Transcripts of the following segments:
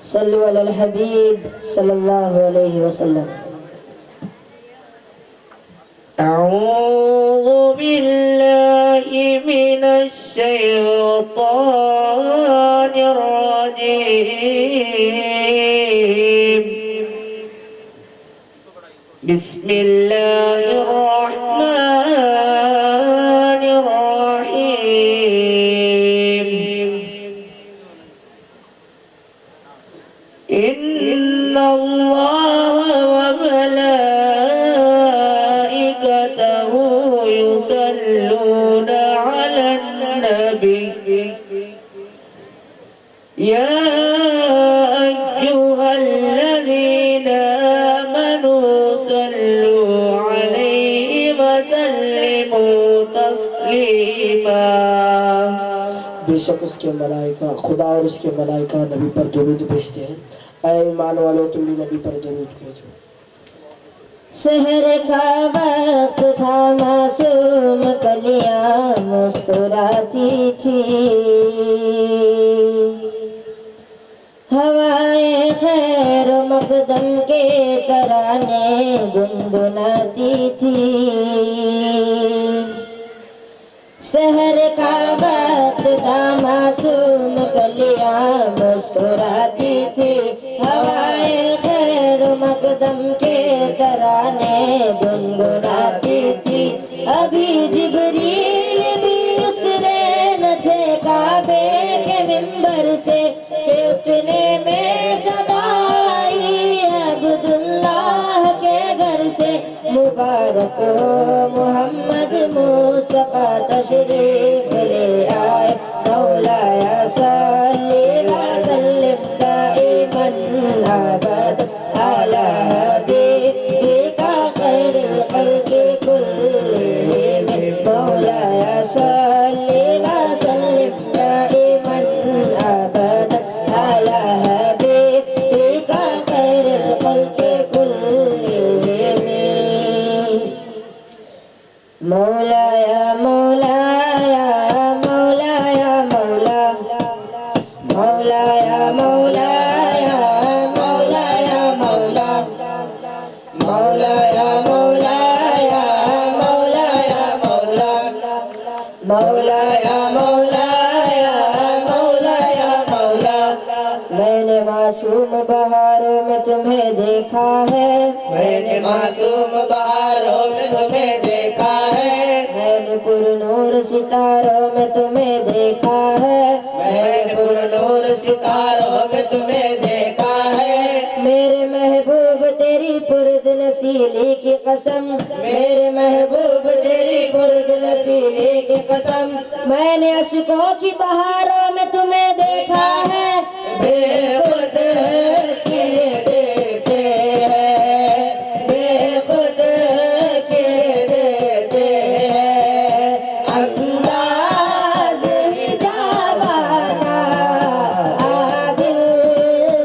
सल्लु अलल हबीब सल्लल्लाहु अलैहि वसल्लम। अऊज़ु बिल्लाहि मिनश शैतानिर रजीम। बिस्मिल्लाहिर रहमानिर रहीम। इन्नल्लाह व मलाइकतहु युसल्लूना अलन नबी या अय्युहल्लज़ीना आमनू सल्लू अलैहि व सल्लिमू तस्लीमा। बेशक उसके मलाइका, खुदा और उसके मलाइका नबी पर दुरूद भेजते हैं। ऐ ईमान वालों, तुम भी नबी पर दुरूद भेजो। सहर का वक्त था, मासूम कलियां मुस्कुराती थी। हवाएं खैर मकदम के तराने गुनगुनाती थी। सहर का वक्त था, मासूम कलियां मुस्कुराती थी। हवाएं खैर मकदम के तराने गुनगुनाती थी। अभी जिब्रील भी उतरे न थे काबे के मिंबर से, कि उतने में सदाई अब्दुल्लाह के घर से। मुबारक हो मोहम्मद मुस्तफा तशरीफ ले आए। मौलाया सल्ली व सल्लिम दाइमन अबद अला हबीबिका खैरुल खल्क़ि कुल्लिहिम। मौलाया सल्ली व सल्लिम दाइमन अबद अला हबीबिका खैरुल खल्क़ि कुल्लिहिम। मौलाया मौलाया मौलाया मौला मौलाया मौलाया मौलाया मौला मौलाया मौलाया मौलाया मौला मौलाया मौलाया मौलाया मौला। मैंने मासूम बहारों में तुम्हें देखा है, मैंने मासूम बहारों में तुम्हें देखा है। मैंने पुरनूर सितारों में तुम्हें देखा है, मैंने पुरनूर सितारों में तुम्हें देखा है। मेरे महबूब तेरी पुरद नसीली की कसम, मेरे महबूब तेरी पुरद नसीली की कसम। मैंने अशकों की बहारों में तुम्हें देखा है। बेखुद किए देते हैं, बेखुद किए देते हैं। अंदाज हिजाबाना आदिल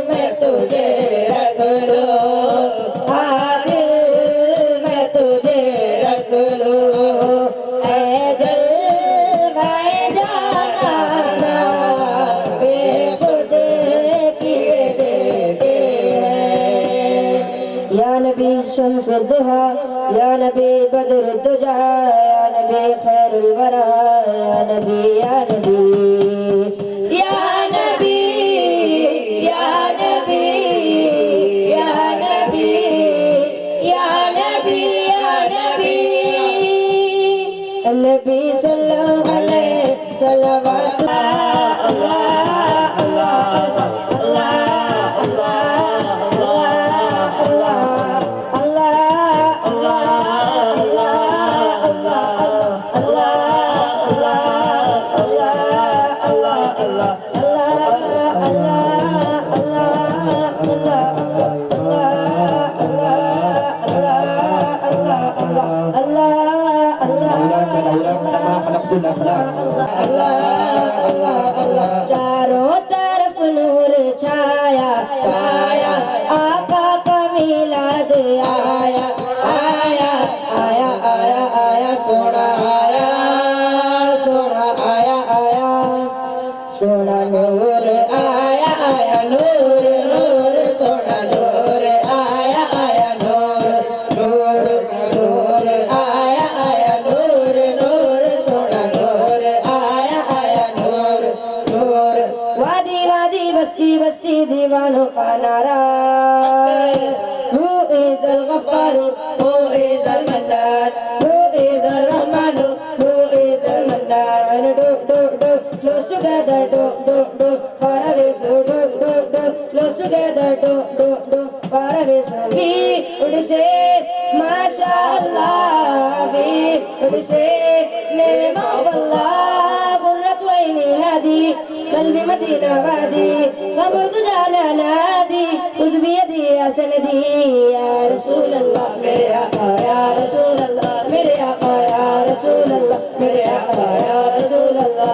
में तुझे रख लो, आदिल में तुझे रख लो। ऐ जलवाए जाना बेखुद किए देते हैं। या नबी शम्स दुहा, या नबी बद्र दुजा, या नबी खैरुल वरा, या नबी या नबी या नबी या नबी या नबी या नबी या नबी। नबी सल्लल्लाहु अलैहि सल्लल्लाहु अल्लाह अल्लाह अल्लाह चारों तरफ नूर छाया छाया, आका का मिलाद आया आया आया आया आया। सोना आया सोना आया आया, सोना नूर आया आया नूर। मस्ती दीवानों का नारा हु इज अल गफ्फार हु इज अल मन्नान हु इज अल रहमान हु इज अल मन्नान do close together do far away so do close together do far away so we would say mashallah we would say name of Allah qurrat waini hadi qalbi madina wadi qamar jana nadi uz bi yadi asnadi ya rasul Allah mere aqa ya rasul Allah mere aqa ya rasul Allah mere aqa ya rasul Allah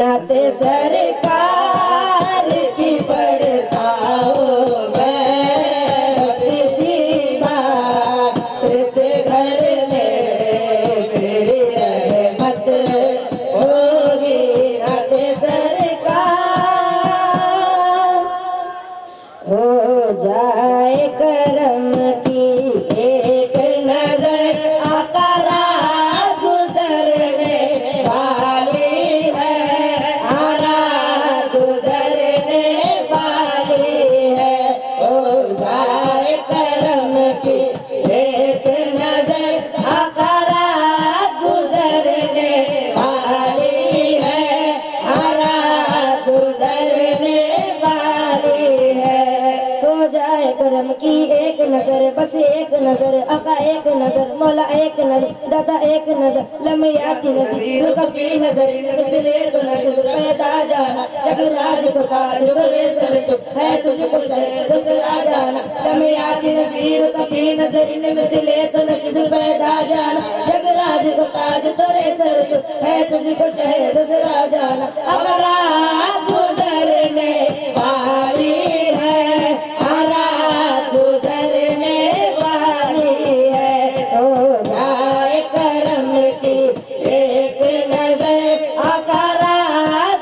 नाते सरकार की पढ़ता हूँ मैं बस्ती सी बात से घर में मेरी रहमत होगी नाते सरकार हो जाए करम की एक नजर आकारा गुजरने वाली है आरा गुजरने वाली है हो जाए करम की एक नजर आकारा गुजरने वाली है आरा गुजरने वाली है हो जाए करम की एक नजर बस एक नजर आका एक नजर मौला एक नजर दादा एक नजर लम्या की नजर रुका की नजर इसलिए तो नशर पैदा जाना जगराज को ताज तेरे सर है तुझको सर दूसरा जाना लम्या की नजर कभी नजर इसलिए तो नशर पैदा जाना जगराज को ताज तेरे सर है तुझको शहर दूसरा जाना अगर गुजरने वाली है गुजरने वाली है हो जाए करम की एक नजर आकारा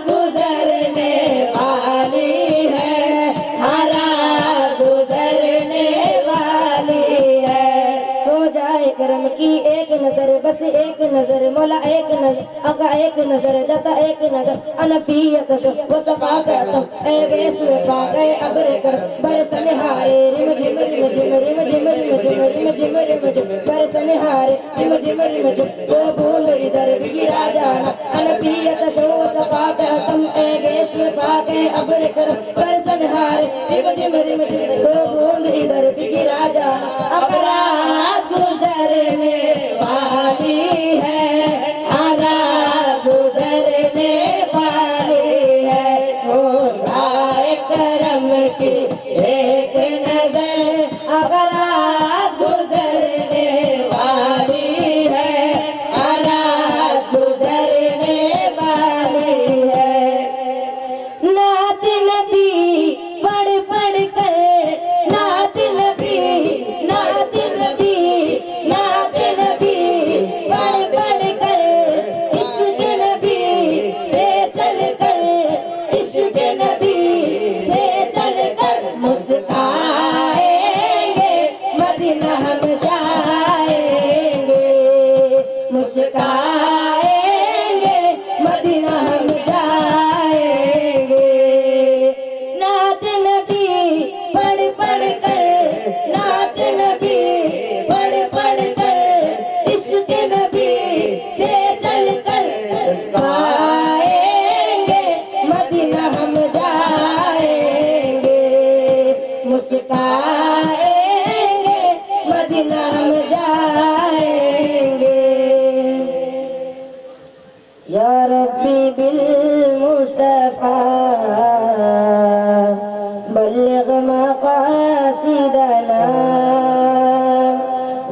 गुजरने वाली है हरा गुजरने वाली है हो जाए करम की एक नजर बस एक नजर मौला एक नजर आका एक नजर दाता एक नजर अनफियत शो वो सफा करता ए बेस पाक ए अब्र कर बरसने हारे रिम झिम बरसने हारे रिम झिम वो बूंद इधर भी गिरा जाना अनफियत शो वो सफा करता ए बेस पाक ए अब्र कर बरसने हारे रिम झिम वो बूंद इधर भी गिरा जाना अकरा गुजरने वाली है आरा गुजरने वाली है हो जाए करम की एक नजर आरा गुजरने वाली है आरा गुजरने वाली है नात नबी पढ़ पढ़ कर नात नबी पढ़ पढ़ कर इश्क नबी से चल कर इश्क नबी से चल कर मुस्काएंगे मदीना हम जाएंगे मुस्काएंगे मदीना हम जाएंगे नात नबी पढ़ पढ़ कर नात नबी पढ़ पढ़ कर इश्क नबी से चल कर मुस्काएंगे मदीना हम जाएंगे मुस्काएंगे मदीना हम जाएंगे या रब्बी बिल मुस्तफा बल्लिग मकासिदना